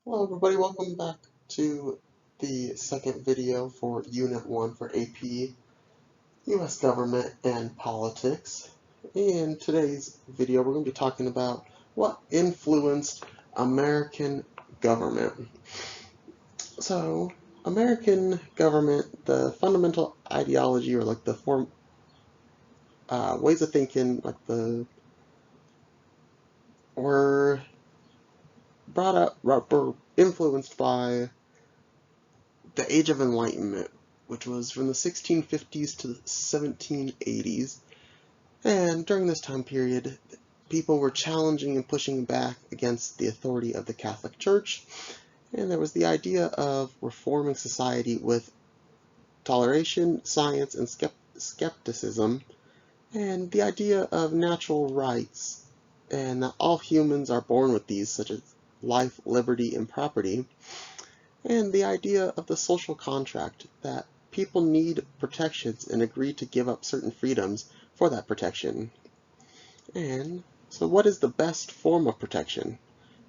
Hello everybody, welcome back to the second video for Unit 1 for AP, US Government and Politics. In today's video we're going to be talking about what influenced American government. So, American government, the fundamental ideology or like the ways of thinking were brought up, were influenced by the Age of Enlightenment, which was from the 1650s to the 1780s. And during this time period, people were challenging and pushing back against the authority of the Catholic Church. And there was the idea of reforming society with toleration, science, and skepticism, and the idea of natural rights, and that all humans are born with these, such as life, liberty, and property. And the idea of the social contract, that people need protections and agree to give up certain freedoms for that protection. And so what is the best form of protection?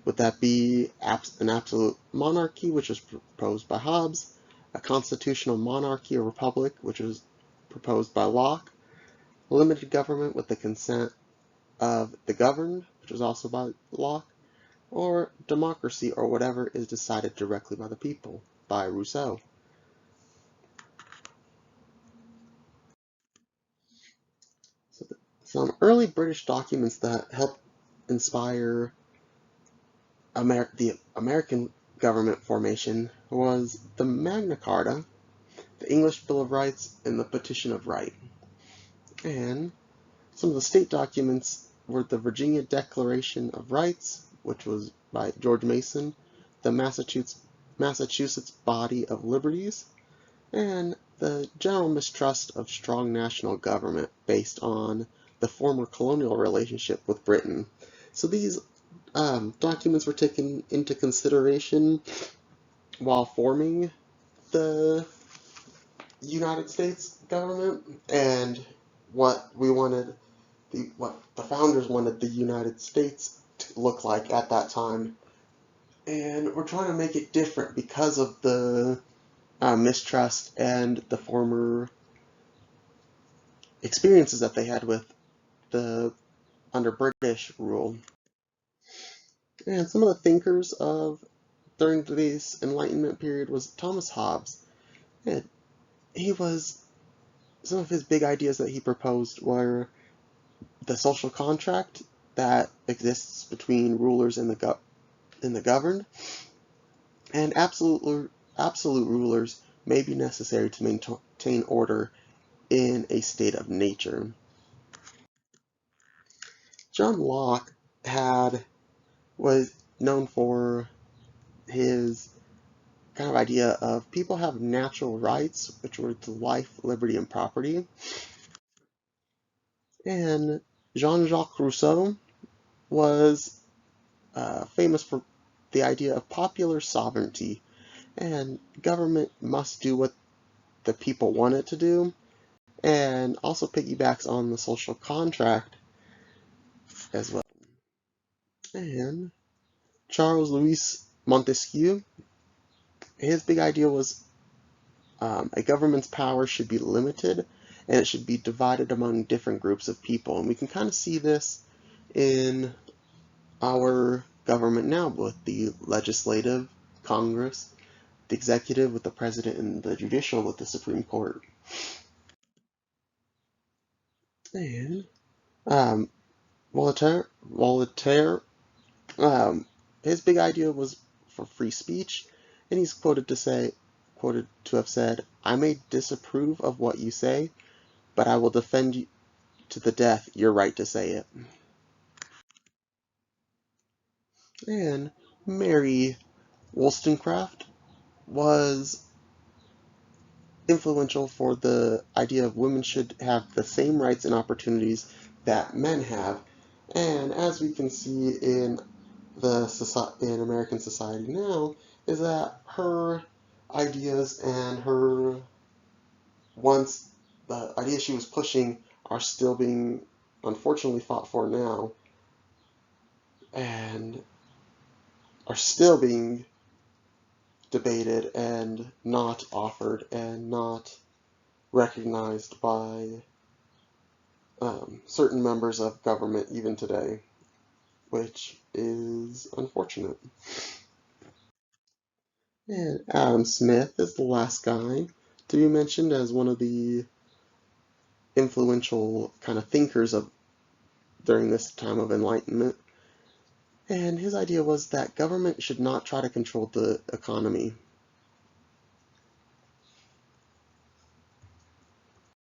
Would that be an absolute monarchy, which was proposed by Hobbes, a constitutional monarchy or republic, which was proposed by Locke, limited government with the consent of the governed, which was also by Locke, or democracy, or whatever is decided directly by the people, by Rousseau. So some early British documents that helped inspire the American government formation was the Magna Carta, the English Bill of Rights, and the Petition of Right. And some of the state documents were the Virginia Declaration of Rights, which was by George Mason, the Massachusetts Body of Liberties, and the general mistrust of strong national government based on the former colonial relationship with Britain. So these documents were taken into consideration while forming the United States government, and what the founders wanted the United States to look like at that time. And we're trying to make it different because of the mistrust and the former experiences that they had with the under British rule. And some of the thinkers of during this Enlightenment period was Thomas Hobbes. And some of his big ideas that he proposed were the social contract that exists between rulers and the governed, and absolute rulers may be necessary to maintain order in a state of nature. John Locke was known for his kind of idea of people have natural rights, which were to life, liberty, and property. And Jean-Jacques Rousseau was famous for the idea of popular sovereignty, and government must do what the people want it to do, and also piggybacks on the social contract as well. And Charles Louis Montesquieu, his big idea was a government's power should be limited and it should be divided among different groups of people. And we can kind of see this in our government now with the legislative, Congress, the executive with the president, and the judicial with the Supreme Court. And Voltaire, his big idea was for free speech, and he's quoted to have said, "I may disapprove of what you say, but I will defend you to the death your right to say it." And Mary Wollstonecraft was influential for the idea of women should have the same rights and opportunities that men have. And as we can see in American society now, is that her ideas and her once the ideas she was pushing are still being unfortunately fought for now, and are still being debated and not offered and not recognized by certain members of government even today, which is unfortunate. And Adam Smith is the last guy to be mentioned as one of the influential kind of thinkers of during this time of enlightenment. And his idea was that government should not try to control the economy.